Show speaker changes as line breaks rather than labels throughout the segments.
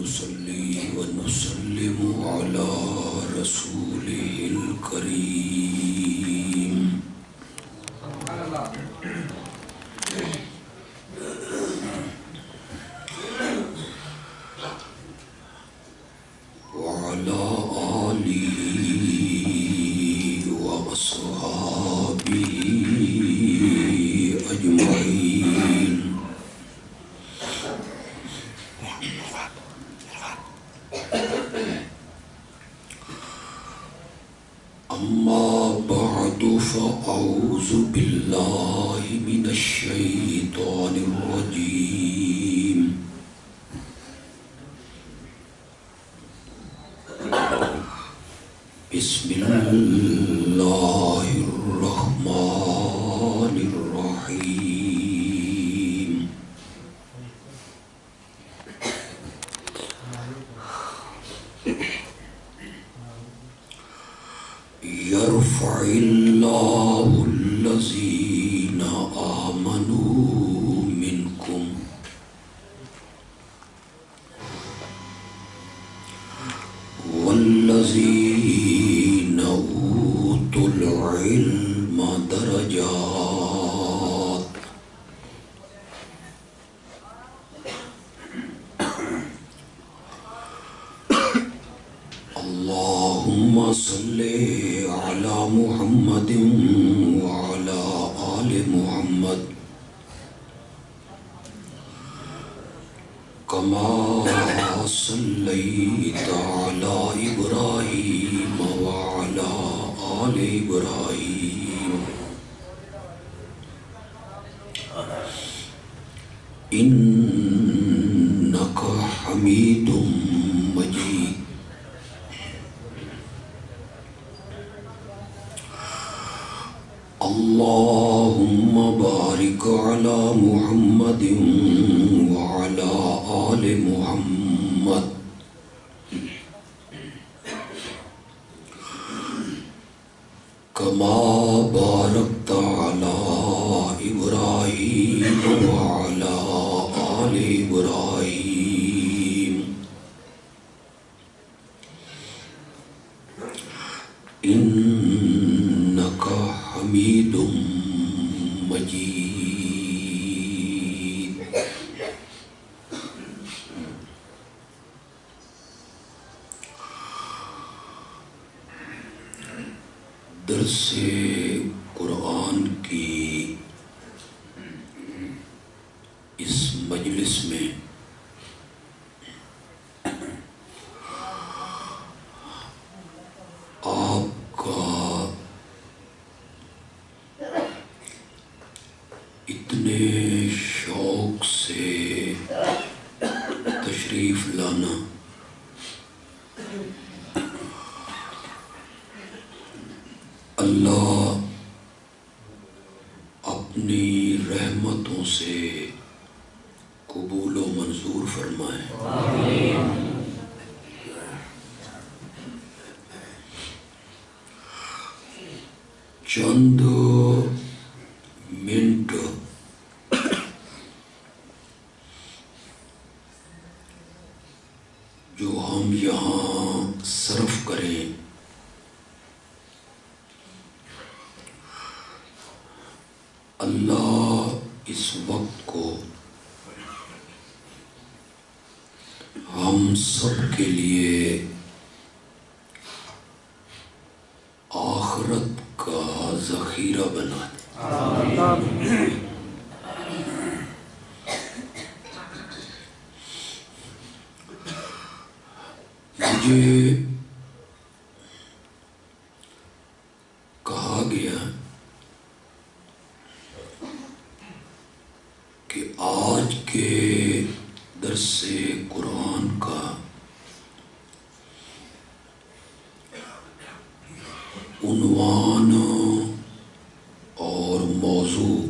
ونصلي ونسلم على رسوله الكريم وعلى آله وأصحابه أجمعين. أما بعد فأعوذ بالله من الشيطان الرجيم. بسم الله الرحمن الرحيم. يرفع الله الذين آمنوا منكم والذين أوتوا العلم درجات. اللهم صل على محمد وعلى آل محمد كما صليت على إبراهيم وعلى آل إبراهيم إنك حميد مجيد. اللهم بارك على محمد وعلى آل محمد كما باركت على إبراهيم وعلى آل إبراهيم إنك حميد مجيد. درس قرآن کی اس مجلس میں آپ کا اتنے شوق سے تشریف لانا اللہ اپنی رحمتوں سے قبول و منظور فرمائے. آمین. چند منٹ جو ہم یہاں صرف کریں اللہ اس وقت کو ہم سب کے لیے آخرت کا ذخیرہ بنا دے. مجھے کہا گیا کہ آج کے درس قرآن کا عنوان اور موضوع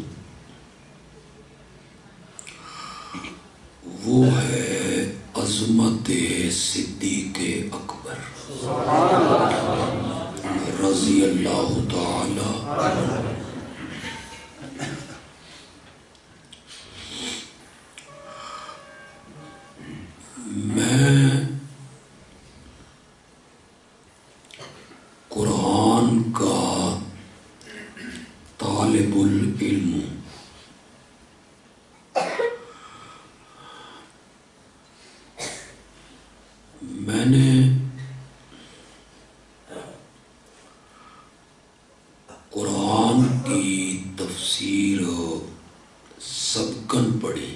وہ ہے عظمت صدیق اکبر رضی اللہ تعالی. میں طالب العلم ہوں۔ میں نے قرآن کی تفسیر سبکن پڑھی،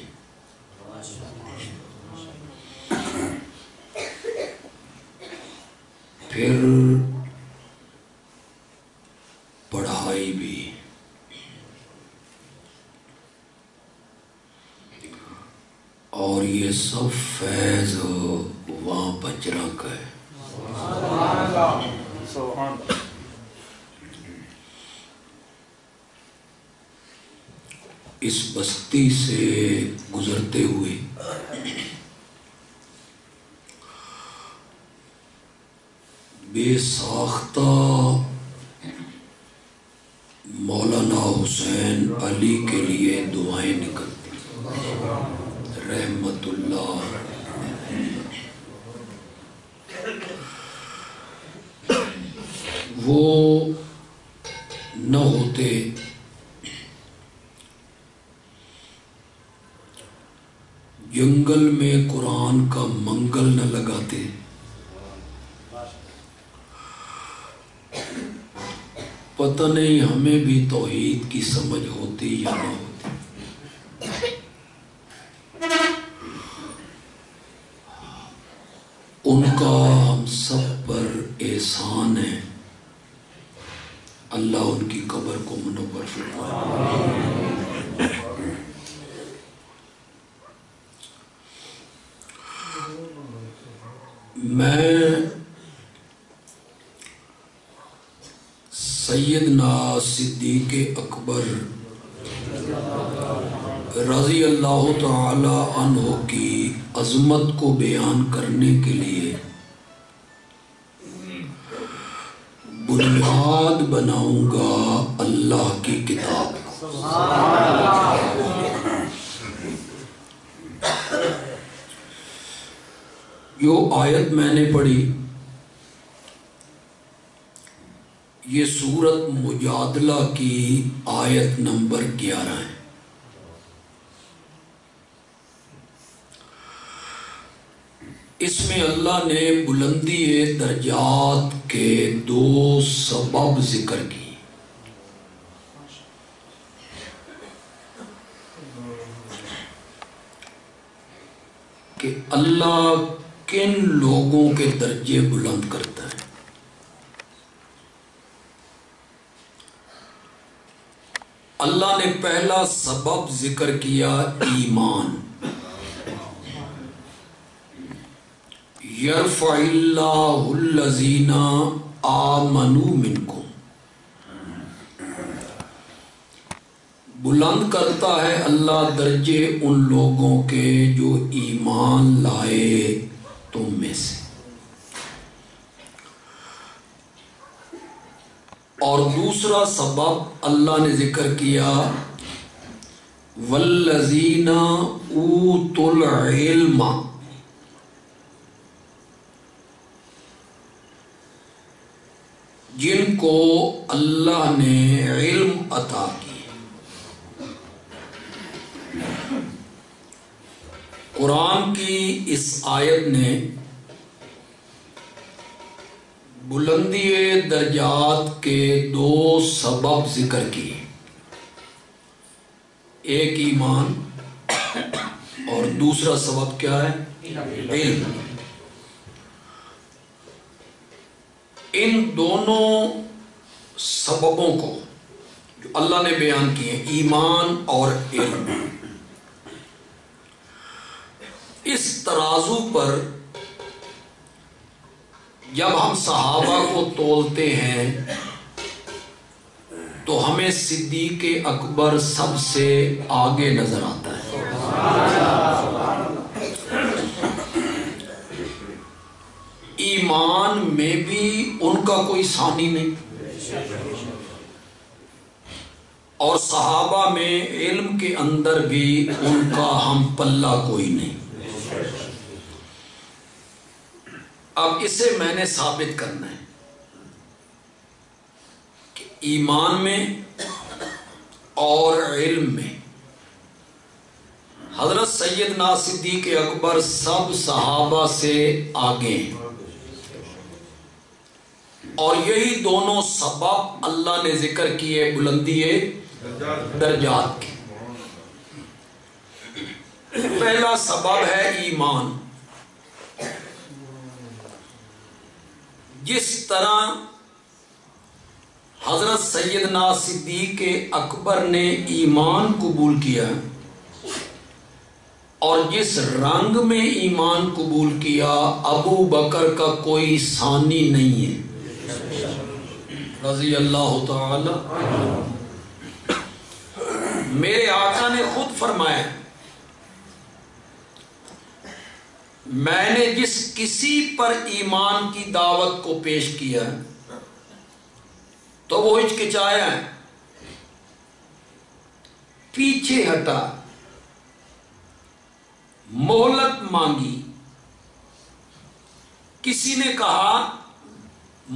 پھر پڑھائی بھی، اور یہ سب فیض وہاں بجرا کا ہے۔ اس بستی سے گزرتے ہوئے بے ساختہ مولانا حسین علی کے لیے دعائیں نکلتی رحمت اللہ۔ وہ نہ ہوتے جنگل میں قرآن کا منگل نہ لگاتے، پتہ نہیں ہمیں بھی توحید کی سمجھ ہوتی یا نہ ہوتی۔ ان کا ہم سب پر احسان ہے، اللہ ان کی قبر کو منور فرمائے۔ میں سیدنا صدیق اکبر رضی اللہ تعالی عنہ کی عظمت کو بیان کرنے کے لیے بنیاد بناؤں گا اللہ کی کتاب۔ جو آیت میں نے پڑھی یہ سورت مجادلہ کی آیت نمبر 11 ہے۔ اس میں اللہ نے بلندی درجات کے 2 سبب ذکر کی۔ کہ اللہ کن لوگوں کے درجے بلند کرتا ہے۔ اللہ نے پہلا سبب ذکر کیا ایمان۔ یرفع اللہ الذین آمنوا منکم، بلند کرتا ہے اللہ درجے ان لوگوں کے جو ایمان لائے تم میں سے۔ اور دوسرا سبب اللہ نے ذکر کیا والذین اوتوا العلم، جن کو اللہ نے علم عطا کی۔ قرآن کی اس آیت نے بلندی درجات کے 2 سبب ذکر کیے، ایک ایمان اور دوسرا سبب کیا ہے؟ علم۔ ان دونوں سببوں کو جو اللہ نے بیان کیے، ایمان اور علم، اس ترازو پر جب ہم صحابہ کو تولتے ہیں تو ہمیں صدیق اکبر سب سے آگے نظر آتا ہے۔ ایمان میں بھی ان کا کوئی ثانی نہیں، اور صحابہ میں علم کے اندر بھی ان کا ہم پلہ کوئی نہیں۔ اب اسے میں نے ثابت کرنا ہے کہ ایمان میں اور علم میں حضرت سیدنا صدیق اکبر سب صحابہ سے آگے ہیں، اور یہی دونوں سبب اللہ نے ذکر کیے بلندی درجات کے۔ پہلا سبب ہے ایمان۔ جس طرح حضرت سیدنا صدیق اکبر نے ایمان قبول کیا اور جس رنگ میں ایمان قبول کیا، ابو بکر کا کوئی ثانی نہیں ہے رضی اللہ تعالی۔ میرے آقا نے خود فرمایا، میں نے جس کسی پر ایمان کی دعوت کو پیش کیا تو وہ ہچکچایا، پیچھے ہٹا، مہلت مانگی۔ کسی نے کہا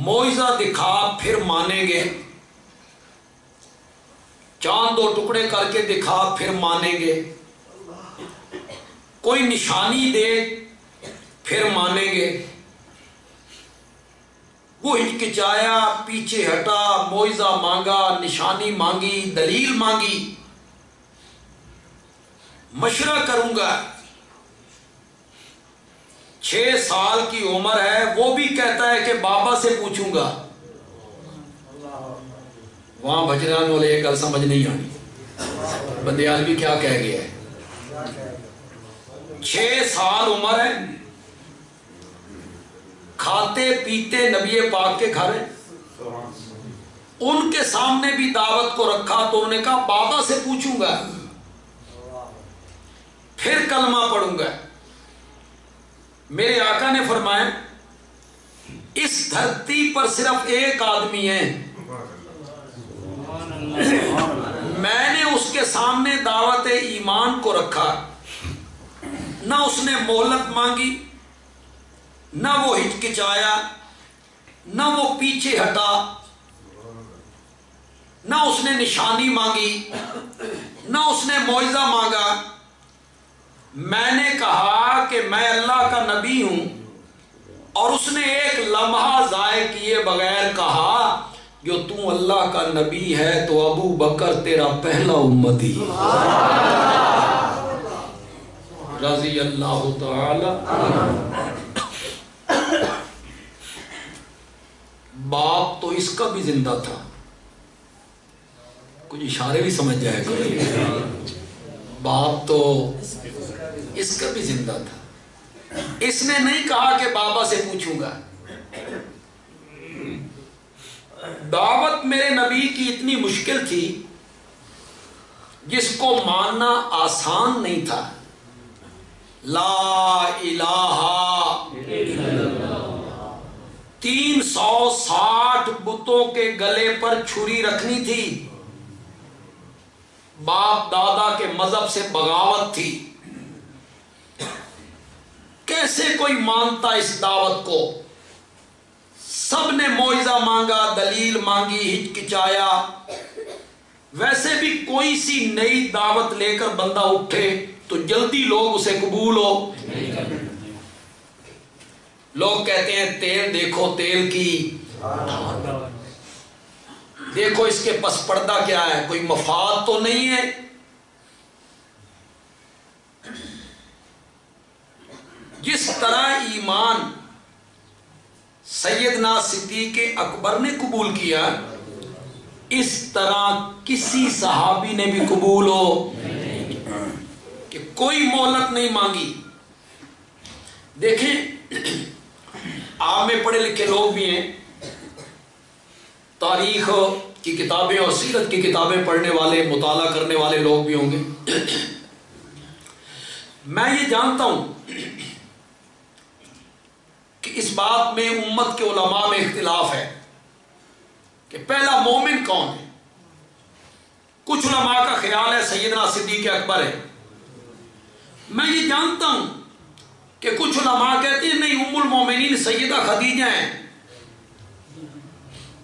معجزہ دکھا پھر مانیں گے، چاند دو ٹکڑے کر کے دکھا پھر مانیں گے، کوئی نشانی دے پھر مانیں گے۔ وہ ہچکچایا، پیچھے ہٹا، معجزہ مانگا، نشانی مانگی، دلیل مانگی، مشورہ کروں گا۔ 6 سال کی عمر ہے، وہ بھی کہتا ہے کہ بابا سے پوچھوں گا۔ وہاں بجران والے ایک گل سمجھ نہیں آنی، بندیال بھی کیا کہہ گیا ہے۔ 6 سال عمر ہے، کھاتے پیتے نبی پاک کے گھر ہیں، ان کے سامنے بھی دعوت کو رکھا تو انہوں نے کہا بابا سے پوچھوں گا پھر کلمہ پڑھوں گا۔ میرے آقا نے فرمایا اس دھرتی پر صرف ایک آدمی ہے، میں نے اس کے سامنے دعوت ایمان کو رکھا، نہ اس نے مہلت مانگی، نہ وہ ہچکچایا، نہ وہ پیچھے ہٹا، نہ اس نے نشانی مانگی، نہ اس نے معجزہ مانگا۔ میں نے کہا کہ میں اللہ کا نبی ہوں، اور اس نے ایک لمحہ ضائع کیے بغیر کہا جو تو اللہ کا نبی ہے تو ابو بکر تیرا پہلا امتی رضی اللہ تعالی۔ باپ تو اس کا بھی زندہ تھا، کچھ اشارے بھی سمجھ جائے کرو، باپ تو اس کا بھی زندہ تھا۔ اس نے نہیں کہا کہ بابا سے پوچھوں گا۔ دعوت میرے نبی کی اتنی مشکل تھی جس کو ماننا آسان نہیں تھا۔ لا الہ 360 بتوں کے گلے پر چھری رکھنی تھی، باپ دادا کے مذہب سے بغاوت تھی۔ کیسے کوئی مانتا اس دعوت کو؟ سب نے معجزہ مانگا، دلیل مانگی، ہچکچایا۔ ویسے بھی کوئی سی نئی دعوت لے کر بندہ اٹھے تو جلدی لوگ اسے قبول ہو۔ لوگ کہتے ہیں تیل دیکھو، تیل کی دیکھو اس کے پس پردہ کیا ہے، کوئی مفاد تو نہیں ہے۔ جس طرح ایمان سیدنا صدیق اکبر نے قبول کیا، اس طرح کسی صحابی نے بھی قبول ہو کہ کوئی مہلت نہیں مانگی۔ دیکھیں آپ میں پڑھے لکھے لوگ بھی ہیں، تاریخ کی کتابیں اور سیرت کی کتابیں پڑھنے والے، مطالعہ کرنے والے لوگ بھی ہوں گے۔ میں یہ جانتا ہوں کہ اس بات میں امت کے علماء میں اختلاف ہے کہ پہلا مومن کون ہے۔ کچھ علماء کا خیال ہے سیدنا صدیق اکبر ہے۔ میں یہ جانتا ہوں کہ کچھ علماء کہتے ہیں نہیں، ام المومنین سیدہ خدیجہ ہیں۔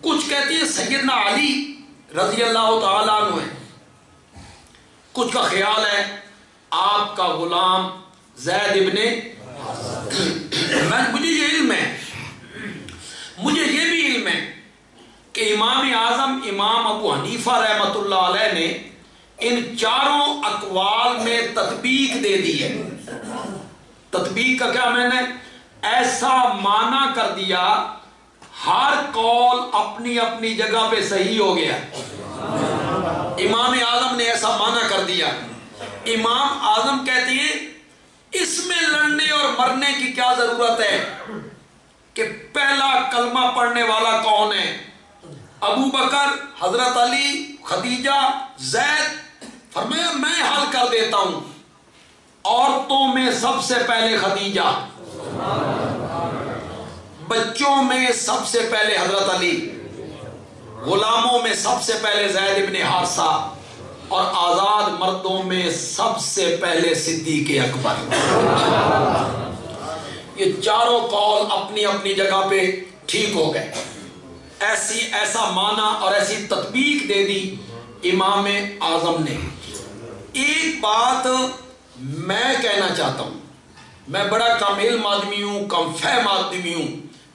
کچھ کہتے ہیں سیدنا علی رضی اللہ تعالیٰ عنہ ہیں۔ کچھ کا خیال ہے آپ کا غلام زید ابن مجھے یہ علم ہے، مجھے یہ بھی علم ہے کہ امام اعظم امام ابو حنیفہ رحمۃ اللہ علیہ نے ان چاروں اقوال میں تطبیق دے دی ہے۔ تطبیق کا کیا میں نے ایسا معنی کر دیا، ہر قول اپنی اپنی جگہ پہ صحیح ہو گیا۔ امام اعظم نے ایسا معنی کر دیا، امام اعظم کہتے ہیں اس میں لڑنے اور مرنے کی کیا ضرورت ہے کہ پہلا کلمہ پڑھنے والا کون ہے؟ ابو بکر، حضرت علی، خدیجہ، زید۔ فرمایا میں حل کر دیتا ہوں، عورتوں میں سب سے پہلے خدیجہ، بچوں میں سب سے پہلے حضرت علی، غلاموں میں سب سے پہلے زید ابن حارثہ، اور آزاد مردوں میں سب سے پہلے صدیق اکبر۔ یہ چاروں قول اپنی اپنی جگہ پہ ٹھیک ہو گئے۔ ایسا معنی اور ایسی تطبیق دے دی امام اعظم نے۔ ایک بات میں کہنا چاہتا ہوں، میں بڑا کم علم آدمی ہوں، کم فہم آدمی ہوں،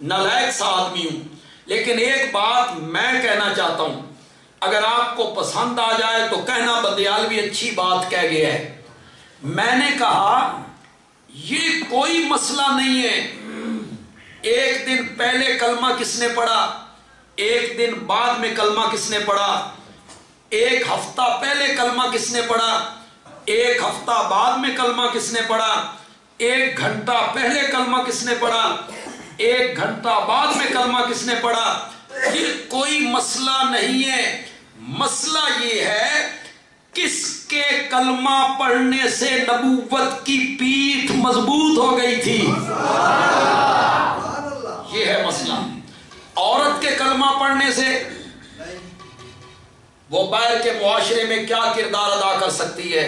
نالائق سا آدمی ہوں، لیکن ایک بات میں کہنا چاہتا ہوں، اگر آپ کو پسند آ جائے تو کہنا بدیالوی اچھی بات کہہ گیا ہے۔ میں نے کہا یہ کوئی مسئلہ نہیں ہے ایک دن پہلے کلمہ کس نے پڑھا، ایک دن بعد میں کلمہ کس نے پڑھا، ایک ہفتہ پہلے کلمہ کس نے پڑھا، ایک ہفتہ بعد میں کلمہ کس نے پڑھا، ایک گھنٹہ پہلے کلمہ کس نے پڑھا، ایک گھنٹہ بعد میں کلمہ کس نے پڑھا۔ یہ کوئی مسئلہ نہیں ہے، مسئلہ یہ ہے کس کے کلمہ پڑھنے سے نبوت کی پیٹھ مضبوط ہو گئی تھی، یہ ہے مسئلہ۔ عورت کے کلمہ پڑھنے سے وہ باہر کے معاشرے میں کیا کردار ادا کر سکتی ہے،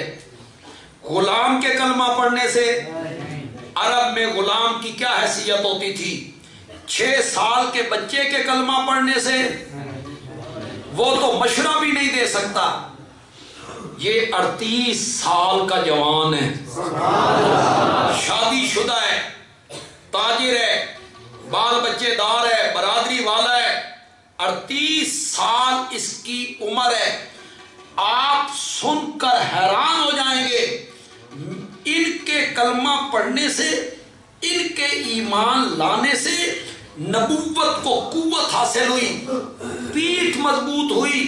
غلام کے کلمہ پڑھنے سے عرب میں غلام کی کیا حیثیت ہوتی تھی، 6 سال کے بچے کے کلمہ پڑھنے سے وہ تو مشورہ بھی نہیں دے سکتا، یہ 38 سال کا جوان ہے، شادی شدہ ہے، تاجر ہے، بال بچے دار ہے، برادری والا ہے، 38 سال اس کی عمر ہے۔ آپ سن کر حیران ہو جائیں گے، ان کے کلمہ پڑھنے سے، ان کے ایمان لانے سے نبوت کو قوت حاصل ہوئی، پیٹھ مضبوط ہوئی،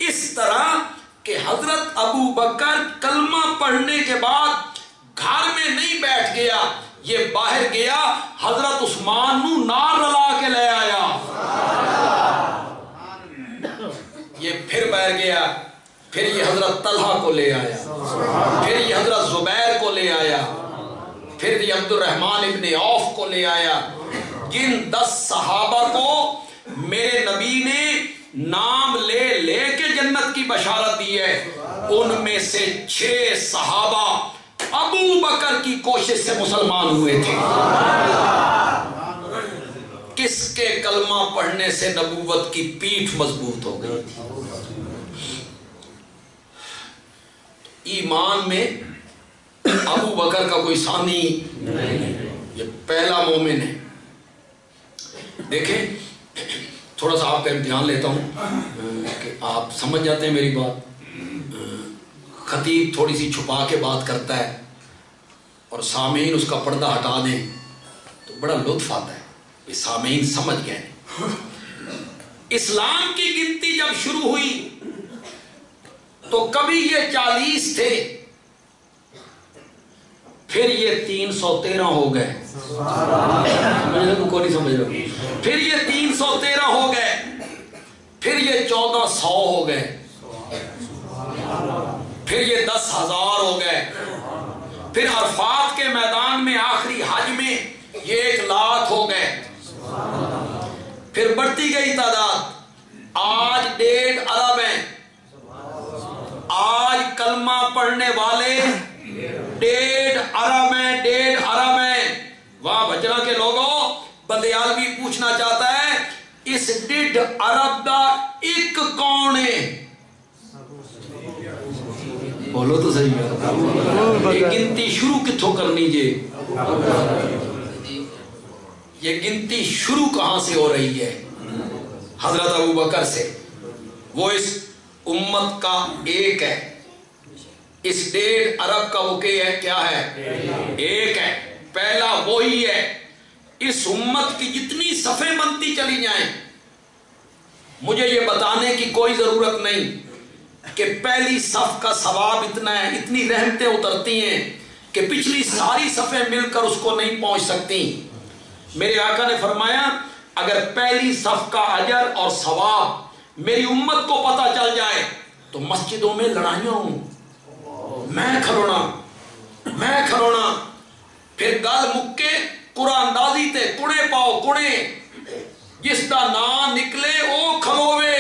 اس طرح کہ حضرت ابو بکر کلمہ پڑھنے کے بعد گھر میں نہیں بیٹھ گیا، یہ باہر گیا، حضرت عثمان نو نار رلا کے لے آیا، یہ پھر باہر گیا، پھر یہ حضرت طلحہ کو لے آیا، پھر یہ حضرت زبیر کو لے آیا، پھر یہ عبد الرحمن ابن عوف کو لے آیا، جن 10 صحابہ کو میرے نبی نے نام لے لے کے جنت کی بشارت دی ہے، ان میں سے 6 صحابہ ابو بکر کی کوشش سے مسلمان ہوئے تھے۔ کس کے کلمہ پڑھنے سے نبوت کی پیٹھ مضبوط ہو گئی تھی؟ ایمان میں ابو بکر کا کوئی ثانی، یہ پہلا مومن ہے۔ دیکھیں تھوڑا سا آپ کا امتحان لیتا ہوں کہ آپ سمجھ جاتے ہیں میری بات۔ خطیب تھوڑی سی چھپا کے بات کرتا ہے اور سامعین اس کا پردہ ہٹا دیں تو بڑا لطف آتا ہے، یہ سامعین سمجھ گئے۔ اسلام کی گنتی جب شروع ہوئی تو کبھی یہ 40 تھے، پھر یہ 313 ہو گئے، کوئی نہیں سمجھ رہا، پھر یہ 313 ہو گئے، پھر یہ 1400 ہو گئے، پھر یہ 10,000 ہو گئے، پھر عرفات کے میدان میں آخری حج میں یہ 1,00,000 ہو گئے، پھر بڑھتی گئی تعداد، آج 1.5 ارب ہیں، آج کلمہ پڑھنے والے 1.5 ارب ہیں، 1.5 ارب ہیں۔ وہاں بجرا کے لوگوں بندیالوی پوچھنا چاہتا ہے اس 1.5 ارب دا ایک کون ہے؟ بولو تو صحیح ہے. یہ گنتی شروع کتھوں کرنی جے؟ یہ گنتی شروع کہاں سے ہو رہی ہے؟ حضرت ابوبکر سے. وہ اس امت کا ایک ہے. اس 1.5 ارب کا وہ کیا ہے؟ ایک ہے. پہلا وہی ہے. اس امت کی جتنی صفیں بنتی چلی جائیں، مجھے یہ بتانے کی کوئی ضرورت نہیں کہ پہلی صف کا ثواب اتنا ہے، اتنی رحمتیں اترتی ہیں کہ پچھلی ساری صفیں مل کر اس کو نہیں پہنچ سکتی. میرے آقا نے فرمایا اگر پہلی صف کا اجر اور ثواب میری امت کو پتہ چل جائے تو مسجدوں میں لڑائیاں ہوں، میں کھلونا پھر گل مکے قرآن اندازی تے کڑے پاؤ کڑے، جس دا نام نکلے او کھلوے.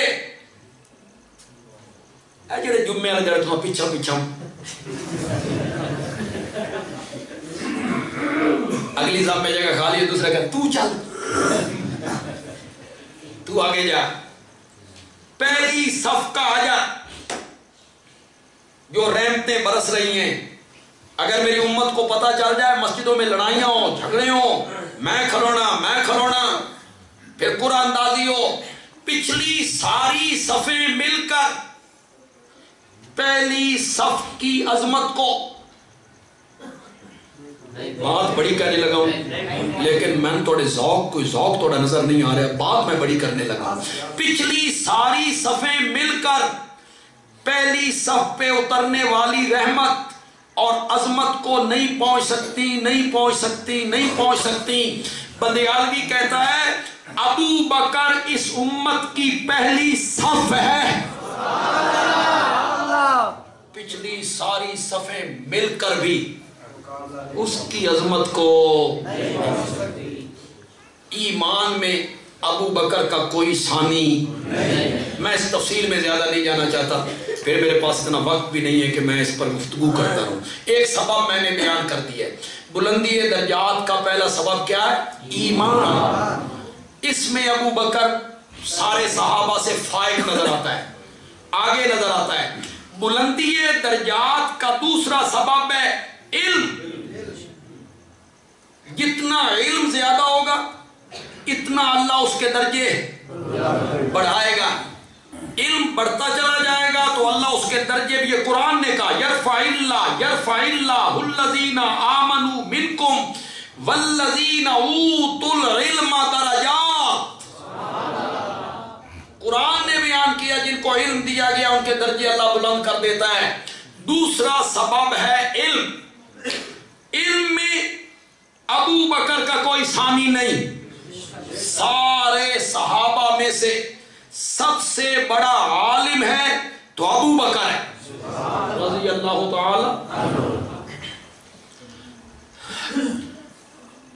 اے جڑے جمعے والے جڑے تو پیچھا اگلی صاحب میں جگہ خالی ہے، دوسرا کہ تو چل، تو آگے جا. پہلی صف کا اجر جو رحمتیں برس رہی ہیں، اگر میری امت کو پتہ چل جائے مسجدوں میں لڑائیاں ہوں، جھگڑے ہوں، میں کھلونا پھر قرآن اندازی ہو، پچھلی ساری صفیں مل کر پہلی صف کی عظمت کو، بات بڑی کرنے لگا ہوں لیکن میں تھوڑے ذوق تھوڑا نظر نہیں آ رہا، بات میں بڑی کرنے لگا. پچھلی ساری صفیں مل کر پہلی صف پہ اترنے والی رحمت اور عظمت کو نہیں پہنچ سکتی. بندیالوی کہتا ہے ابو بکر اس امت کی پہلی صف ہے. پچھلی ساری صفیں مل کر بھی اس کی عظمت کو ایمان میں ابو بکر کا کوئی ثانی. میں اس تفصیل میں زیادہ نہیں جانا چاہتا، پھر میرے پاس اتنا وقت بھی نہیں ہے کہ میں اس پر گفتگو کرتا رہوں. ایک سبب میں نے بیان کر دیا ہے. بلندی درجات کا پہلا سبب کیا ہے؟ ایمان. اس میں ابو بکر سارے صحابہ سے فائق نظر آتا ہے، آگے نظر آتا ہے. بلندی درجات کا دوسرا سبب ہے علم. جتنا علم زیادہ ہوگا اتنا اللہ اس کے درجے بڑھائے گا. علم بڑھتا چلا جائے گا تو اللہ اس کے درجے بھی، یہ قرآن نے کہا یرفع اللہ الذین آمنوا منکم والذین اوتوا العلم درجات. قرآن نے بیان کیا جن کو علم دیا گیا ان کے درجے اللہ بلند کر دیتا ہے. دوسرا سبب ہے علم. علم میں ابو بکر کا کوئی ثانی نہیں. سارے صحابہ میں سے سب سے بڑا عالم ہے تو ابو بکر ہے رضی اللہ تعالی.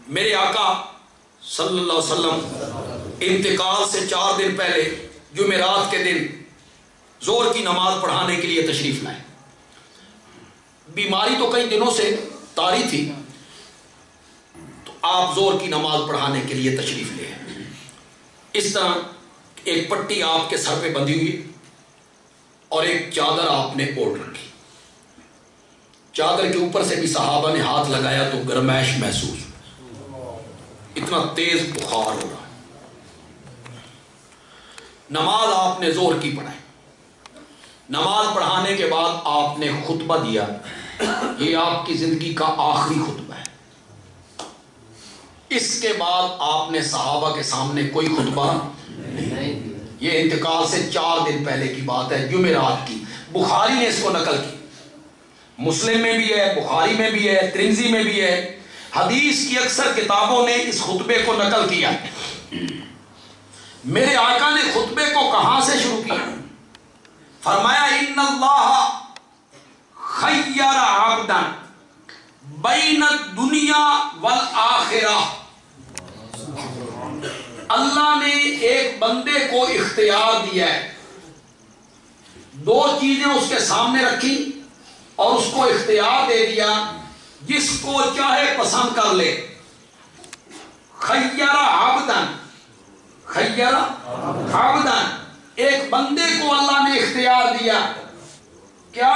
میرے آقا صلی اللہ علیہ وسلم انتقال سے 4 دن پہلے جمعرات کے دن زور کی نماز پڑھانے کے لیے تشریف لائے. بیماری تو کئی دنوں سے طاری تھی، تو آپ زور کی نماز پڑھانے کے لیے تشریف لے. اس طرح ایک پٹی آپ کے سر پہ بندھی ہوئی اور ایک چادر آپ نے اوڑھ رکھی. چادر کے اوپر سے بھی صحابہ نے ہاتھ لگایا تو گرمائش محسوس، اتنا تیز بخار ہو رہا. نماز آپ نے زور کی پڑھائی. نماز پڑھانے کے بعد آپ نے خطبہ دیا. یہ آپ کی زندگی کا آخری خطبہ ہے. اس کے بعد آپ نے صحابہ کے سامنے کوئی خطبہ نہیں. یہ انتقال سے 4 دن پہلے کی بات ہے، جمعرات کی. بخاری نے اس کو نقل کی، مسلم میں بھی ہے، بخاری میں بھی ہے، ترمذی میں بھی ہے. حدیث کی اکثر کتابوں نے اس خطبے کو نقل کیا. میرے آقا نے خطبے کو کہاں سے شروع کیا؟ فرمایا ان اللہ خیر عبدا بین الدنیا والآخرہ. اللہ نے ایک بندے کو اختیار دیا ہے، 2 چیزیں اس کے سامنے رکھی اور اس کو اختیار دے دیا جس کو چاہے پسند کر لے. خیر عبدا، خیر عبدا، ایک بندے کو اللہ نے اختیار دیا کیا؟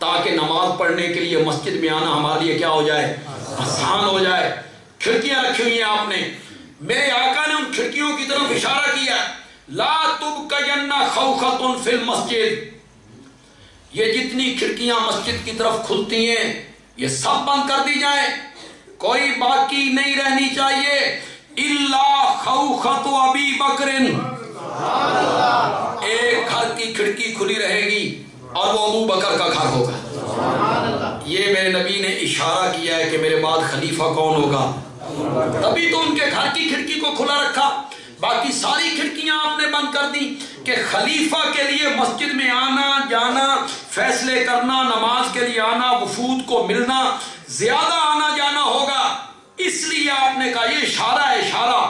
تاکہ نماز پڑھنے کے لیے مسجد میں آنا ہمارے لیے کیا ہو جائے؟ آسان ہو جائے۔ کھڑکیاں رکھی ہوئی ہیں آپ نے، میرے آقا نے ان کھڑکیوں کی طرف اشارہ کیا، لا تبقین خوخۃ فی المسجد، یہ جتنی کھڑکیاں مسجد کی طرف کھلتی ہیں یہ سب بند کر دی جائیں، کوئی باقی نہیں رہنی چاہیے، الا خوخۃ ابی بکر، ایک گھر کی کھڑکی کھلی رہے گی اور وہ ابو بکر کا گھر ہوگا۔ یہ میرے نبی نے اشارہ کیا ہے کہ میرے بعد خلیفہ کون ہوگا، تبھی تو ان کے گھر کی کھڑکی کو کھلا رکھا، باقی ساری کھڑکیاں آپ نے بند کر دی کہ خلیفہ کے لیے مسجد میں آنا جانا، فیصلے کرنا، نماز کے لیے آنا، وفود کو ملنا، زیادہ آنا جانا ہوگا، اس لیے آپ نے کہا۔ یہ اشارہ ہے، اشارہ،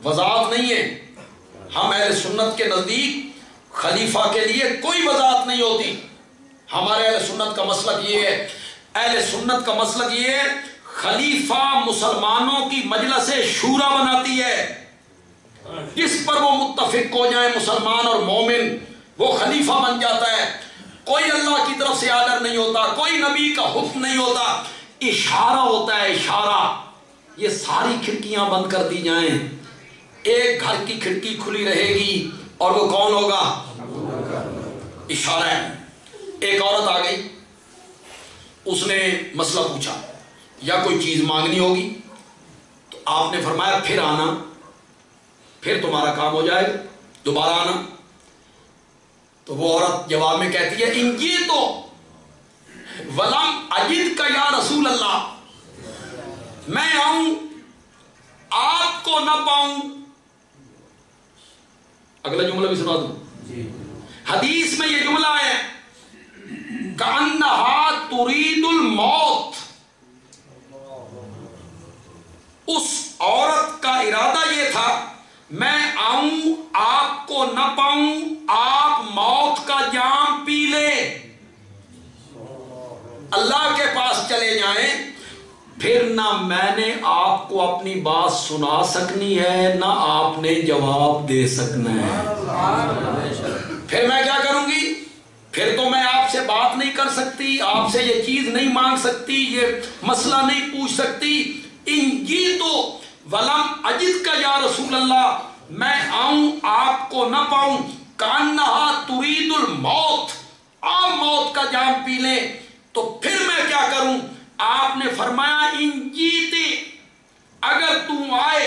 وضاحت نہیں ہے۔ ہم اہل سنت کے نزدیک خلیفہ کے لیے کوئی وضاحت نہیں ہوتی۔ ہمارے اہل سنت کا مسلک یہ ہے، اہل سنت کا مسلک یہ ہے، خلیفہ مسلمانوں کی مجلس شورا بناتی ہے، جس پر وہ متفق ہو جائیں مسلمان اور مومن وہ خلیفہ بن جاتا ہے۔ کوئی اللہ کی طرف سے آرڈر نہیں ہوتا، کوئی نبی کا حکم نہیں ہوتا، اشارہ ہوتا ہے، اشارہ۔ یہ ساری کھڑکیاں بند کر دی جائیں، ایک گھر کی کھڑکی کھلی رہے گی اور وہ کون ہوگا؟ اشارہ ہے۔ ایک عورت آ گئی، اس نے مسئلہ پوچھا یا کوئی چیز مانگنی ہوگی، تو آپ نے فرمایا پھر آنا، پھر تمہارا کام ہو جائے گا، دوبارہ آنا۔ تو وہ عورت جواب میں کہتی ہے ان جی تو ولم اجد کا یا رسول اللہ، میں آؤں آپ کو نہ پاؤں۔ اگلا جملہ بھی سنا دوں، حدیث میں یہ جملہ ہے کأنہا ترید الموت، اس عورت کا ارادہ یہ تھا میں آؤں آپ کو نہ پاؤں، آپ موت کا جام پی لیں، اللہ کے پاس چلے جائیں، پھر نہ میں نے آپ کو اپنی بات سنا سکنی ہے نہ آپ نے جواب دے سکنا ہے۔ پھر میں کیا کروں گی؟ پھر تو میں آپ سے بات نہیں کر سکتی، آپ سے یہ چیز نہیں مانگ سکتی، یہ مسئلہ نہیں پوچھ سکتی۔ ان جی تو ولم اجد کا یا رسول اللہ، میں آؤں آپ کو نہ پاؤں، کانہا ترید الموت، آپ موت کا جام پی لیں، تو پھر میں کیا کروں؟ آپ نے فرمایا ان جیتے، اگر تم آئے،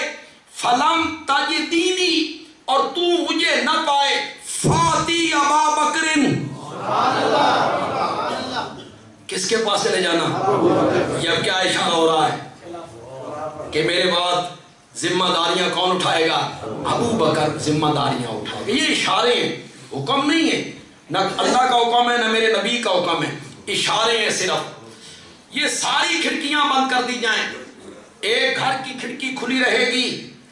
فلم تجدینی، اور تو مجھے نہ پائے، فاتی ابا بکرن، کس کے پاس چلے جانا؟ یہ اب کیا اشارہ ہو رہا ہے کہ میرے بعد ذمہ داریاں کون اٹھائے گا؟ ابو بکر ذمہ داریاں اٹھائے گا۔ یہ اشارے ہیں، حکم نہیں ہے، نہ اللہ کا حکم ہے نہ میرے نبی کا حکم ہے، اشارے ہیں صرف۔ یہ ساری کھڑکیاں بند کر دی جائیں، ایک گھر کی کھڑکی کھلی رہے گی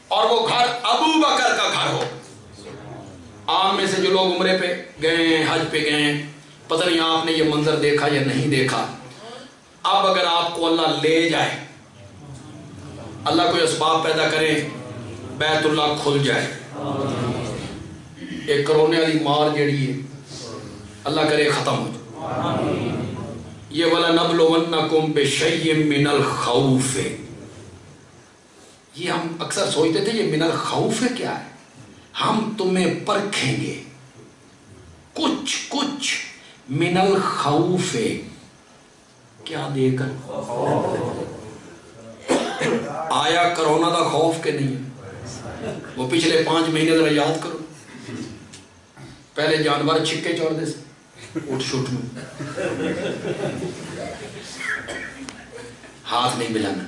اور وہ گھر ابو بکر کا گھر ہو۔ عام میں سے جو لوگ عمرے پہ گئے ہیں، حج پہ گئے ہیں، پتہ نہیں آپ نے یہ منظر دیکھا یا نہیں دیکھا، اب اگر آپ کو اللہ لے جائے، اللہ کوئی اسباب پیدا کرے، بیت اللہ کھل جائے، ایک کرونے والی مار جڑی ہے اللہ کرے ختم ہو جائے، یہ وَلَنَبْلُوَنَّكُمْ بِشَيْءٍ مِّنَ الْخَوْفِ، یہ ہم اکثر سوچتے تھے یہ من الخوف کیا ہے؟ ہم تمہیں پرکھیں گے کچھ من الخوف، کیا دے کر؟ آیا کرونا دا خوف کے نہیں؟ وہ پچھلے 5 مہینے ذرا یاد کرو، پہلے جانور چھکے چوڑ دے سے اٹھ شٹ میں ہاتھ نہیں ملانا،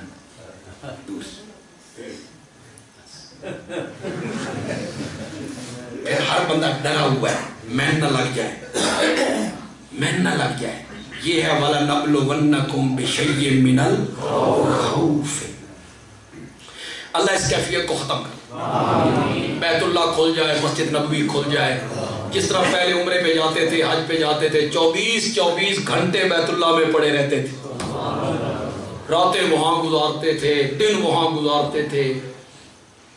پھر ہر بندہ ڈرا ہوا ہے میں نہ لگ جائے، میں نہ لگ جائے۔ یہ ہے وَلَنَبْلُوَنَّكُمْ بِشَيْءٍ مِّنَ الْخَوْفِ۔ اللہ اس کیفیت کو ختم کر، بیت اللہ کھل جائے، مسجد نبوی کھل جائے، جس طرح پہلے عمرے پہ جاتے تھے، حج پہ جاتے تھے، 24 گھنٹے بیت اللہ میں پڑے رہتے تھے، راتیں وہاں گزارتے تھے، دن وہاں گزارتے تھے۔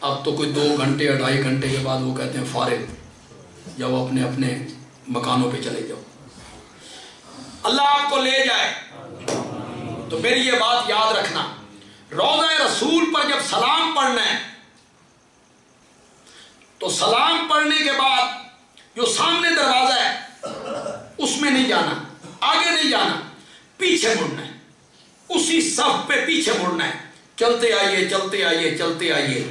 اب تو کوئی 2 گھنٹے 2.5 گھنٹے کے بعد وہ کہتے ہیں فارغ، جب اپنے اپنے مکانوں پہ چلے جاؤ۔ اللہ آپ کو لے جائے. تو میری یہ بات یاد رکھنا، روضہ رسول پر جب سلام پڑھنا ہے تو سلام پڑھنے کے بعد جو سامنے دروازہ ہے اس میں نہیں جانا، آگے نہیں جانا، پیچھے مڑنا ہے. اسی صف پہ پیچھے مڑنا ہے. چلتے آئیے چلتے آئیے چلتے آئیے.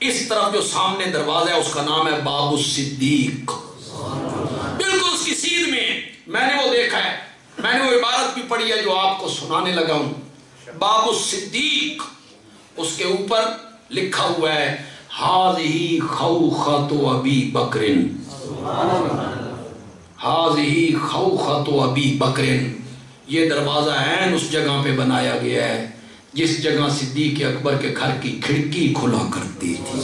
اس طرف جو سامنے دروازہ ہے اس کا نام ہے باب الصدیق. بالکل اس کی سیدھ میں نے وہ دیکھا ہے، میں نے وہ عبارت بھی پڑھی ہے جو آپ کو سنانے لگا ہوں. باب الصدیق، اس کے اوپر لکھا ہوا ہے ہاذہی خوخۃ ابی بکر، ہاذہی خوخۃ ابی بکر. یہ دروازہ عین اس جگہ پہ بنایا گیا ہے جس جگہ صدیق اکبر کے گھر کی کھڑکی کھلا کرتی تھی.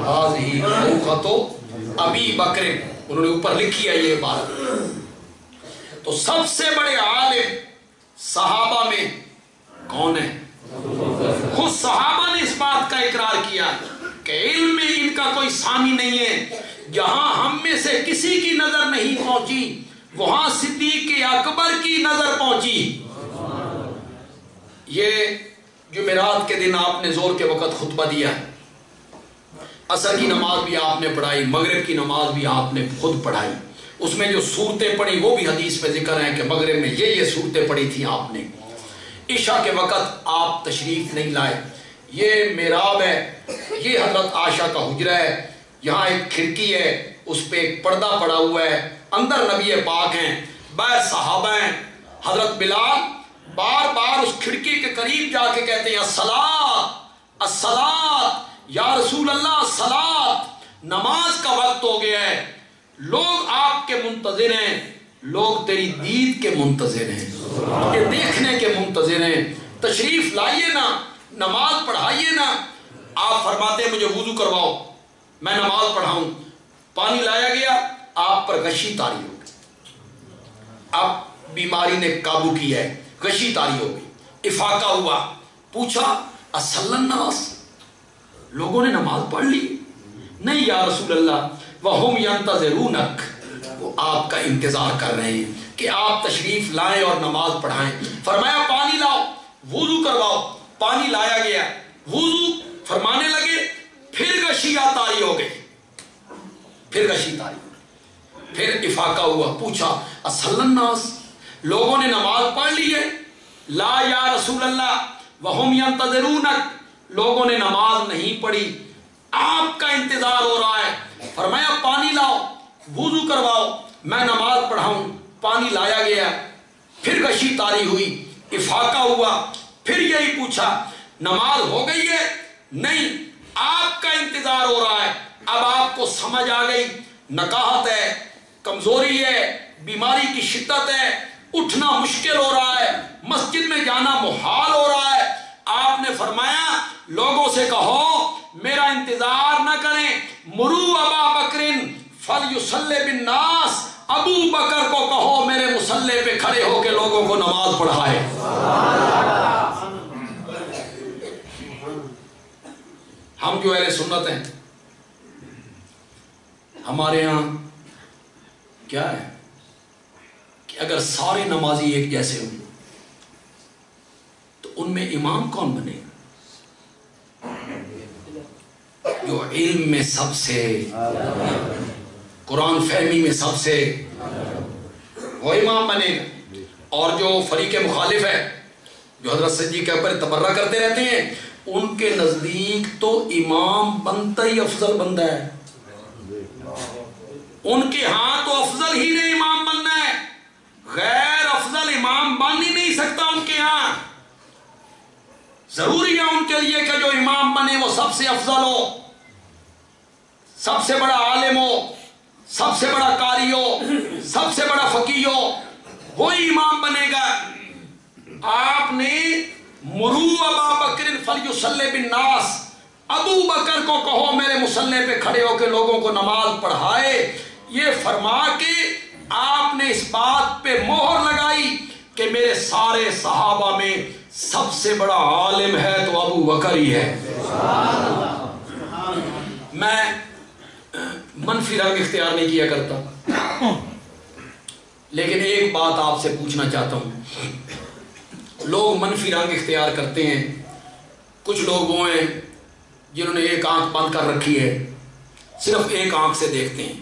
ہاذہی خوخۃ ابی بکر، انہوں نے اوپر لکھی ہے یہ بات. تو سب سے بڑے عالم صحابہ میں کون ہے؟ خود صحابہ نے اس بات کا اقرار کیا کہ علم میں ان کا کوئی ثانی نہیں ہے. جہاں ہم میں سے کسی کی نظر نہیں پہنچی وہاں صدیق اکبر کی نظر پہنچی. یہ جمعرات کے دن آپ نے زور کے وقت خطبہ دیا، عصر کی نماز بھی آپ نے پڑھائی، مغرب کی نماز بھی آپ نے خود پڑھائی. اس میں جو صورتیں پڑھی وہ بھی حدیث میں ذکر ہیں کہ مغرب میں یہ صورتیں پڑھی تھیں آپ نے. عشاء کے وقت آپ تشریف نہیں لائے. یہ محراب ہے، یہ حضرت عائشہ کا حجرہ ہے، یہاں ایک کھڑکی ہے اس پہ ایک پردہ پڑا ہوا ہے، اندر نبی پاک ہیں، باہر صحابہ ہیں. حضرت بلال بار بار اس کھڑکی کے قریب جا کے کہتے ہیں الصلاۃ الصلاۃ یا رسول اللہ الصلاۃ. نماز کا وقت ہو گیا ہے، لوگ آپ کے منتظر ہیں، لوگ تیری دید کے منتظر ہیں، یہ دیکھنے کے منتظر ہیں. تشریف لائیے نا، نماز پڑھائیے نا. آپ فرماتے ہیں مجھے وضو کرواؤ میں نماز پڑھاؤں. پانی لایا گیا، آپ پر غشی طاری ہو گئی. اب بیماری نے قابو کیا ہے، غشی طاری ہو گئی، افاقہ ہوا. پوچھا اصل الناس، لوگوں نے نماز پڑھ لی؟ نہیں یا رسول اللہ، وَهُمْ يَنْتَظِرُونَكَ، وہ آپ کا انتظار کر رہے ہیں کہ آپ تشریف لائیں اور نماز پڑھائیں. فرمایا پانی لاؤ، وضو کرواؤ. پانی لایا گیا، وضو فرمانے لگے، پھر غشیاں طاری ہو گئی، پھر غشی طاری ہو گئی، پھر افاقہ ہوا. پوچھا اصل الناس، لوگوں نے نماز پڑھ لی ہے؟ لا یا رسول اللہ، وَهُمْ يَنْتَظِرُونَكَ، لوگوں نے نماز نہیں پڑھی، آپ کا انتظار ہو رہا ہے. فرمایا پانی لاؤ، وضو کرواؤ، میں نماز پڑھاؤں. پانی لایا گیا، پھر غشی طاری ہوئی، افاقہ ہوا. پھر یہی پوچھا نماز ہو گئی ہے؟ نہیں، آپ کا انتظار ہو رہا ہے. اب آپ کو سمجھ آ گئی نکاہت ہے، کمزوری ہے، بیماری کی شدت ہے، اٹھنا مشکل ہو رہا ہے، مسجد میں جانا محال ہو رہا ہے. آپ نے فرمایا لوگوں سے کہو میرا انتظار نہ کریں، مرو ابا بکرن فلیصلی بالناس، ابو بکر کو کہو میرے مصلی پہ کھڑے ہو کے لوگوں کو نماز پڑھائے. ہم جو اہل سنت ہیں، ہمارے ہاں کیا ہے کہ اگر سارے نمازی ایک جیسے ہوں تو ان میں امام کون بنے گا؟ جو علم میں سب سے، قرآن فہمی میں سب سے، وہ امام بنے گا. اور جو فریق مخالف ہے، جو حضرت صدیق کے اوپر تبرہ کرتے رہتے ہیں، ان کے نزدیک تو امام بنتا ہی افضل بندہ ہے. ان کے ہاں تو افضل ہی نے امام بننا ہے، غیر افضل امام بن ہی نہیں سکتا. ان کے ہاں ضروری ہے ان کے لیے کہ جو امام بنے وہ سب سے افضل ہو، سب سے بڑا عالم ہو، سب سے بڑا قاری ہو، سب سے بڑا فقیہ ہو، وہی امام بنے گا. آپ نے مرو ابا بکر فلیصلی بالناس، ابو بکر کو کہو میرے مصلی پہ کھڑے ہو کے لوگوں کو نماز پڑھائے، یہ فرما کے آپ نے اس بات پہ مہر لگائی کہ میرے سارے صحابہ میں سب سے بڑا عالم ہے تو ابو بکر ہی ہے. میں منفی رنگ اختیار نہیں کیا کرتا، لیکن ایک بات آپ سے پوچھنا چاہتا ہوں. لوگ منفی رنگ اختیار کرتے ہیں. کچھ لوگ وہ ہیں جنہوں نے ایک آنکھ بند کر رکھی ہے, صرف ایک آنکھ سے دیکھتے ہیں.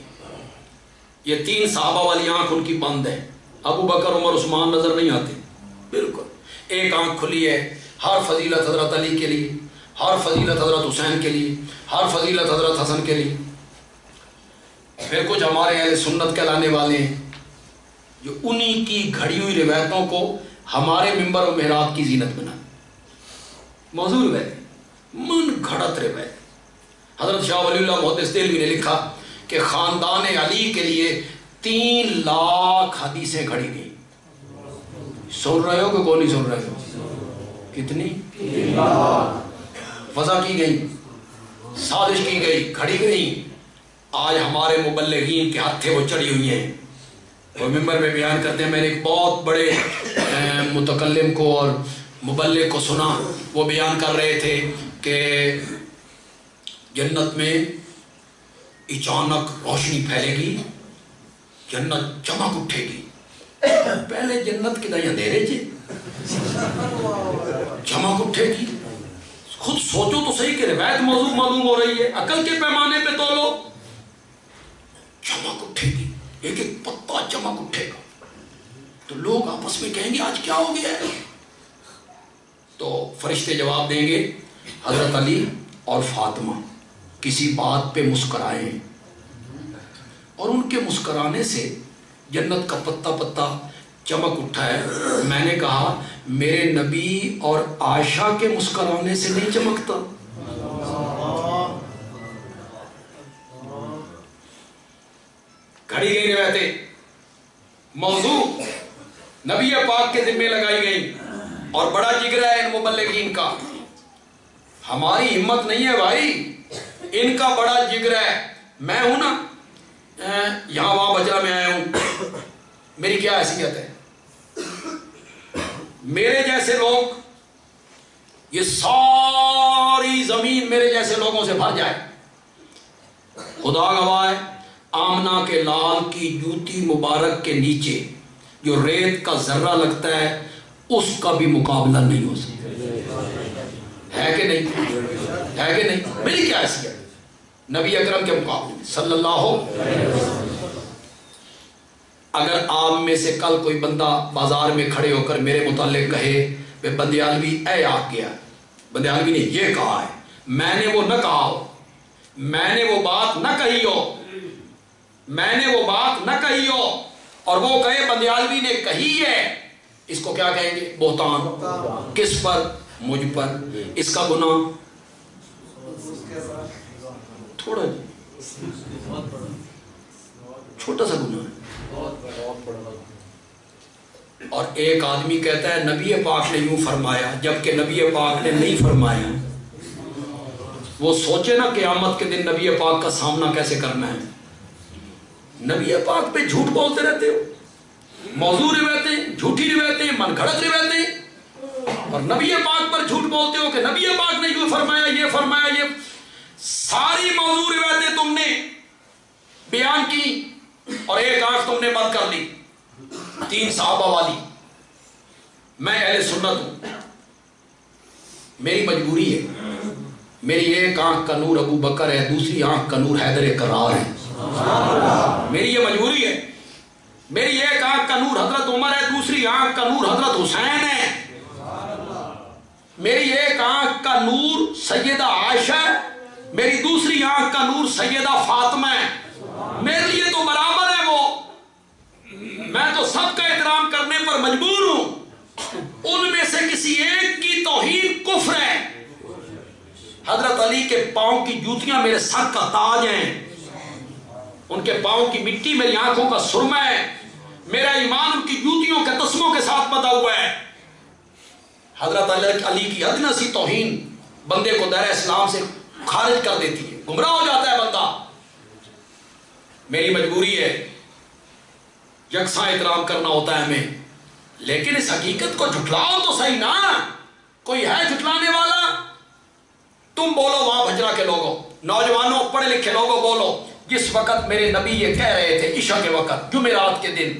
یہ 3 صحابہ والی آنکھ ان کی بند ہے. ابو بکر, عمر, عثمان نظر نہیں آتے. بالکل ایک آنکھ کھلی ہے. ہر فضیلت حضرت علی کے لیے, ہر فضیلت حضرت حسین کے لیے, ہر فضیلت حضرت حسن کے لیے. پھر کچھ ہمارے اہل سنت کہلانے والے ہیں جو انہی کی گھڑی ہوئی روایتوں کو ہمارے منبر و محراب کی زینت بنا. موضوع روایت, من گھڑت روایت. حضرت شاہ ولی اللہ محدث دہلوی نے لکھا کہ خاندان علی کے لیے 3 لاکھ حدیثیں گھڑی گئی. سن رہے ہو کہ کون نہیں سن رہے ہو؟ کتنی؟ 3 لاکھ وضع کی گئی, سازش کی گئی, گھڑی گئی. آج ہمارے مبلغین کے ہاتھے وہ چڑھی ہوئی ہیں. وہ ممبر میں بیان کرتے ہیں. میں نے ایک بہت بڑے متکلم کو اور مبلغ کو سنا, وہ بیان کر رہے تھے کہ جنت میں اچانک روشنی پھیلے گی, جنت چمک اٹھے گی. پہلے جنت کی دائیں اندھیرے جی, چمک اٹھے گی. خود سوچو تو صحیح کہ روایت موضوع معلوم ہو رہی ہے, عقل کے پیمانے پہ تولو. چمک اٹھے گی, ایک ایک پتا چمک اٹھے گا. تو لوگ آپس میں کہیں گے آج کیا ہو گیا ہے؟ تو فرشتے جواب دیں گے حضرت علی اور فاطمہ کسی بات پہ مسکرائے, اور ان کے مسکرانے سے جنت کا پتا پتا چمک اٹھا ہے. میں نے کہا میرے نبی اور عائشہ کے مسکرانے سے نہیں چمکتا. گھڑی گئی روایتیں, موضوع نبی پاک کے ذمے لگائی گئی, اور بڑا جگر ہے ان مبلغین کا. ہماری ہمت نہیں ہے بھائی, ان کا بڑا جگر ہے. میں ہوں نا یہاں وہاں بجرا میں آیا ہوں, میری کیا حیثیت ہے؟ میرے جیسے لوگ, یہ ساری زمین میرے جیسے لوگوں سے بھر جائے. خدا گواہ ہے, آمنہ کے لال کی جوتی مبارک کے نیچے جو ریت کا ذرہ لگتا ہے اس کا بھی مقابلہ نہیں ہو سکتا. ہے کہ نہیں؟ ہے کہ نہیں؟ میری کیا حیثیت نبی اکرم کے مقابلے صلی اللہ ہو. اگر آپ میں سے کل کوئی بندہ بازار میں کھڑے ہو کر میرے متعلق کہے بے بندیالوی اے آ گیا, بندیالوی نے یہ کہا ہے, میں نے وہ نہ کہا ہو, میں نے وہ بات نہ کہی ہو, میں نے وہ بات نہ کہی ہو, اور وہ کہے بندیالوی نے کہی ہے, اس کو کیا کہیں گے؟ بہتان. کس پر؟ مجھ پر. اس کا گناہ تھوڑا چھوٹا سا گناہ ہے. اور ایک آدمی کہتا ہے نبی پاک نے یوں فرمایا, جبکہ نبی پاک نے نہیں فرمایا. وہ سوچے نا قیامت کے دن نبی پاک کا سامنا کیسے کرنا ہے. نبی پاک پہ جھوٹ بولتے رہتے ہو, موضوع روایتیں, جھوٹی روایتیں, من گھڑت روایتیں, اور نبی پاک پر جھوٹ بولتے ہو کہ نبی پاک نے یوں فرمایا, یہ فرمایا. یہ ساری موضوع روایتیں تم نے بیان کی اور ایک آنکھ تم نے بند کر لی 3 صحابہ والی. میں اہل سنت ہوں, میری مجبوری ہے. میری ایک آنکھ کا نور ابو بکر ہے, دوسری آنکھ کا نور حیدر کرار ہے. میری یہ مجبوری ہے. میری ایک آنکھ کا نور حضرت عمر ہے, دوسری آنکھ کا نور حضرت حسین ہے. میری ایک آنکھ کا نور سیدہ عائشہ ہے, میری دوسری آنکھ کا نور سیدہ فاطمہ ہے. میرے لیے تو برابر ہے وہ, میں تو سب کا احترام کرنے پر مجبور ہوں. ان میں سے کسی ایک کی توہین کفر ہے. حضرت علی کے پاؤں کی جوتیاں میرے سر کا تاج ہیں, ان کے پاؤں کی مٹی میری آنکھوں کا سرمہ ہے. میرا ایمان ان کی جوتیوں کے تسموں کے ساتھ بندھا ہوا ہے. حضرت علی کی ادنی سی توہین بندے کو دائرہ اسلام سے خارج کر دیتی ہے, گمراہ ہو جاتا ہے بندہ. میری مجبوری ہے, یکساں احترام کرنا ہوتا ہے ہمیں, لیکن اس حقیقت کو جھٹلاؤ تو صحیح نا. کوئی ہے جھٹلانے والا؟ تم بولو وہاں بھجرا کے لوگوں, نوجوانوں, پڑھے لکھے لوگوں بولو. جس وقت میرے نبی یہ کہہ رہے تھے عشاء کے وقت جمعرات کے دن,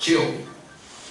6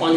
5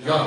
11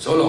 16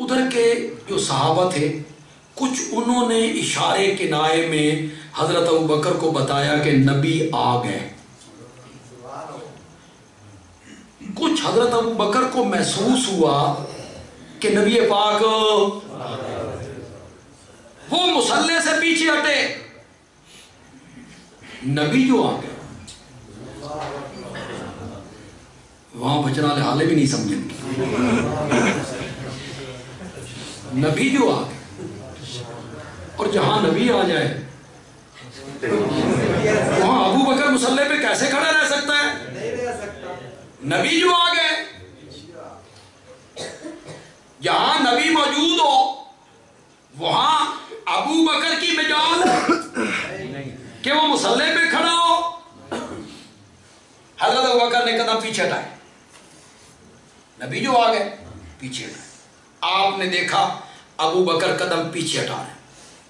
ادھر کے جو صحابہ تھے کچھ انہوں نے اشارے کنائے میں حضرت ابوبکر کو بتایا کہ نبی آ گئے، کچھ حضرت ابوبکر کو محسوس ہوا کہ نبی پاک، وہ مصلی سے پیچھے ہٹے، نبی جو آ گئے وہاں بچنا لحالے بھی نہیں سمجھیں گے، نبی جو آ گئے، اور جہاں نبی آ جائے وہاں ابوبکر مصلی پہ کیسے کھڑا رہ سکتا ہے؟ نبی جو آ گئے، جہاں نبی موجود ہو وہاں ابوبکر کی مجال کہ وہ مصلی پہ کھڑا ہو۔ حضرت ابوبکر نے قدم پیچھے ہٹائے، نبی جو آ گئے پیچھے ہٹائے، آپ نے دیکھا ابوبکر قدم پیچھے ہٹا رہے،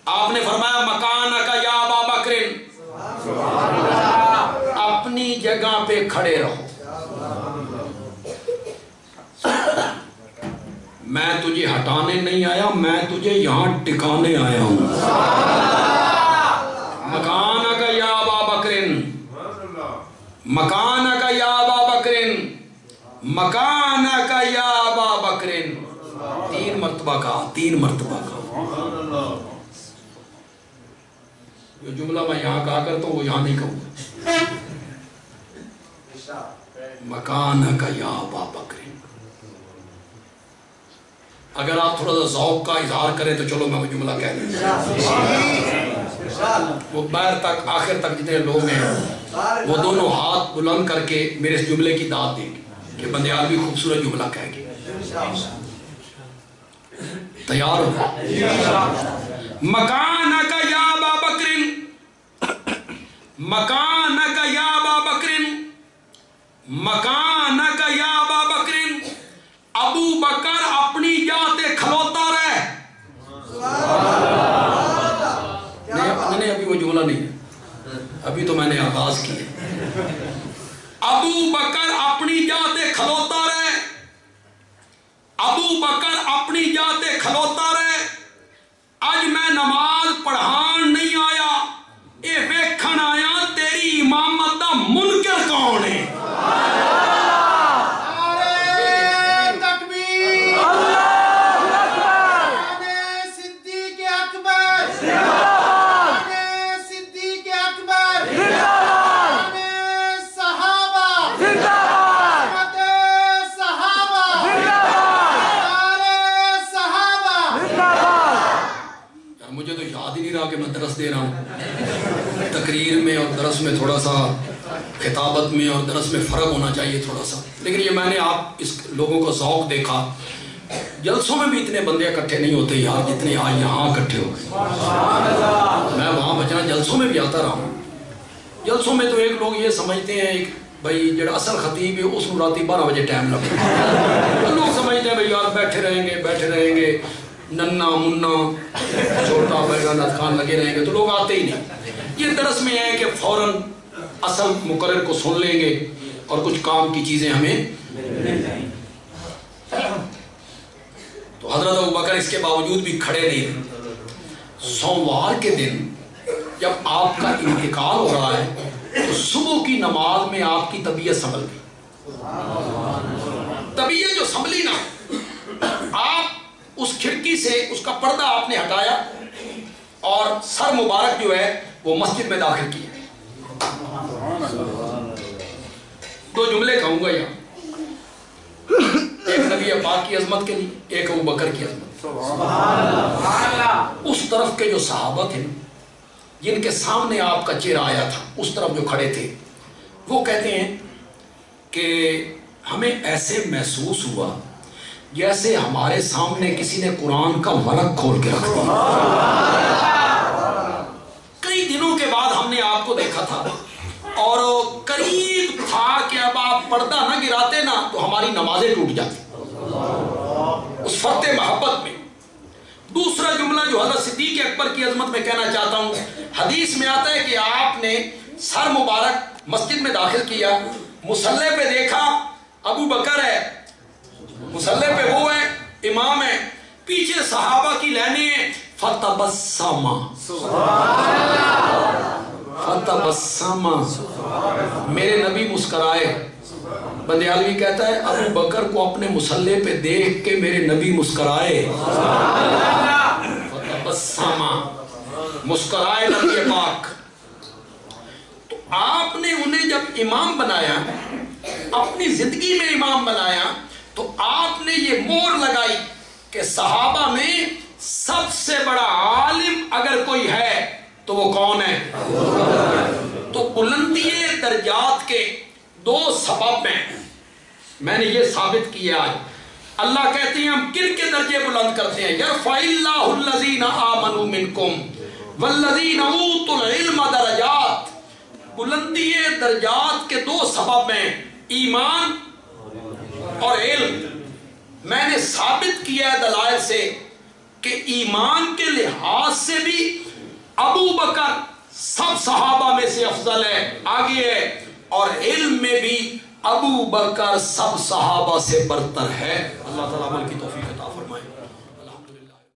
آپ نے فرمایا مکانک یا ابا بکر، اپنی جگہ پہ کھڑے رہو، میں تجھے ہٹانے نہیں آیا، میں تجھے یہاں ٹکانے آیا ہوں۔ مکانک یا ابا بکر، مکانک یا ابا بکر، مکانک یا ابا بکر، 3 مرتبہ کہا، 3 مرتبہ کہا۔ جو جملہ میں یہاں کہا کرتا ہوں وہ یہاں نہیں کہوں گا، مکانک یا ابا بکر۔ اگر آپ تھوڑا سا ذوق کا اظہار کریں تو چلو میں وہ جملہ کہہ دوں، وہ بیر تک آخر تک جتنے لوگ ہیں وہ دونوں ہاتھ بلند کر کے میرے اس جملے کی داد دیں گے کہ بندیال بھی خوبصورت جملہ کہے گی۔ تیار ہو؟ مکانک یا ابا بکر، مکانک یا ابا بکر، مکانک یا ابا بکر، ابو بکر اپنی جاتے کھلوتا رہے۔ نہیں ابھی وہ جملہ نہیں ہے، ابھی تو میں نے آغاز کیا۔ ابو بکر اپنی جاتے کھلوتا رہے، ابو بکر اپنی جاتے کھلوتا رہے، اج میں نماز پڑھان نہیں آیا، اے ویکھن آیا تیری امامت دا منکر کون ہے۔ کہ میں درس دے رہا ہوں، تقریر میں اور درس میں تھوڑا سا، خطابت میں اور درس میں فرق ہونا چاہیے تھوڑا سا، لیکن یہ میں نے آپ اس لوگوں کو ذوق دیکھا، جلسوں میں بھی اتنے بندے اکٹھے نہیں ہوتے یار جتنے آج یہاں اکٹھے ہو گئے۔ میں وہاں بچنا جلسوں میں بھی آتا رہا ہوں، جلسوں میں تو ایک لوگ یہ سمجھتے ہیں بھائی جڑا اصل خطیب ہے اس کو رات 12 بجے ٹائم لگتا، لوگ سمجھتے ہیں بھائی یار بیٹھے رہیں گے ننا منا چھوٹا بیگن خان لگے رہیں گے تو لوگ آتے ہی نہیں۔ یہ درس میں ہے کہ فوراً اصل مقرر کو سن لیں گے اور کچھ کام کی چیزیں ہمیں مل جائیں گی۔ تو حضرت ابوبکر اس کے باوجود بھی کھڑے نہیں رہے۔ سوموار کے دن جب آپ کا انتقال ہو رہا ہے تو صبح کی نماز میں آپ کی طبیعت سنبھل گئی، طبیعت جو سنبھلی نا، آپ اس کھڑکی سے اس کا پردہ آپ نے ہٹایا اور سر مبارک جو ہے وہ مسجد میں داخل کیا۔ 2 جملے کہوں گا یہاں، ایک نبی پاک کی عظمت کے لیے، ایک ابوبکر کی عظمت۔ اس طرف کے جو صحابہ تھے جن کے سامنے آپ کا چہرہ آیا تھا، اس طرف جو کھڑے تھے، وہ کہتے ہیں کہ ہمیں ایسے محسوس ہوا جیسے ہمارے سامنے کسی نے قرآن کا ورق کھول کے رکھ دیا۔ کئی دنوں کے بعد ہم نے آپ کو دیکھا تھا اور قریب تھا کہ اب آپ پردہ نہ گراتے نا تو ہماری نمازیں ٹوٹ جاتی اس فرط محبت میں۔ دوسرا جملہ جو حضرت صدیق اکبر کی عظمت میں کہنا چاہتا ہوں، حدیث میں آتا ہے کہ آپ نے سر مبارک مسجد میں داخل کیا، مصلی پہ دیکھا ابو بکر ہے، مصلی پہ وہ ہے، امام ہے، پیچھے صحابہ کی لائنیں فتبسما فتبسما، میرے نبی مسکرائے. بندیالوی کہتا ہے ابو بکر کو اپنے مصلے پہ دیکھ کے میرے نبی مسکرائے. فتبسما، مسکرائے نبی پاک. تو آپ نے انہیں جب امام بنایا، اپنی زندگی میں امام بنایا، تو آپ نے یہ مہر لگائی کہ صحابہ میں سب سے بڑا عالم اگر کوئی ہے تو وہ کون ہے؟ تو بلندی درجات کے دو سبب ہیں. میں نے یہ ثابت کیا آج. اللہ کہتے ہیں ہم کن کے درجے بلند کرتے ہیں؟ یرفع اللہ الذین آمنوا منکم والذین اوتوا العلم درجات. بلندی درجات کے دو سبب ہیں، ایمان اور علم. میں نے ثابت کیا ہے دلائل سے کہ ایمان کے لحاظ سے بھی ابو بکر سب صحابہ میں سے افضل ہے، آگے ہے، اور علم میں بھی ابو بکر سب صحابہ سے برتر ہے. اللہ تعالیٰ عمل کی توفیق عطا فرمائے.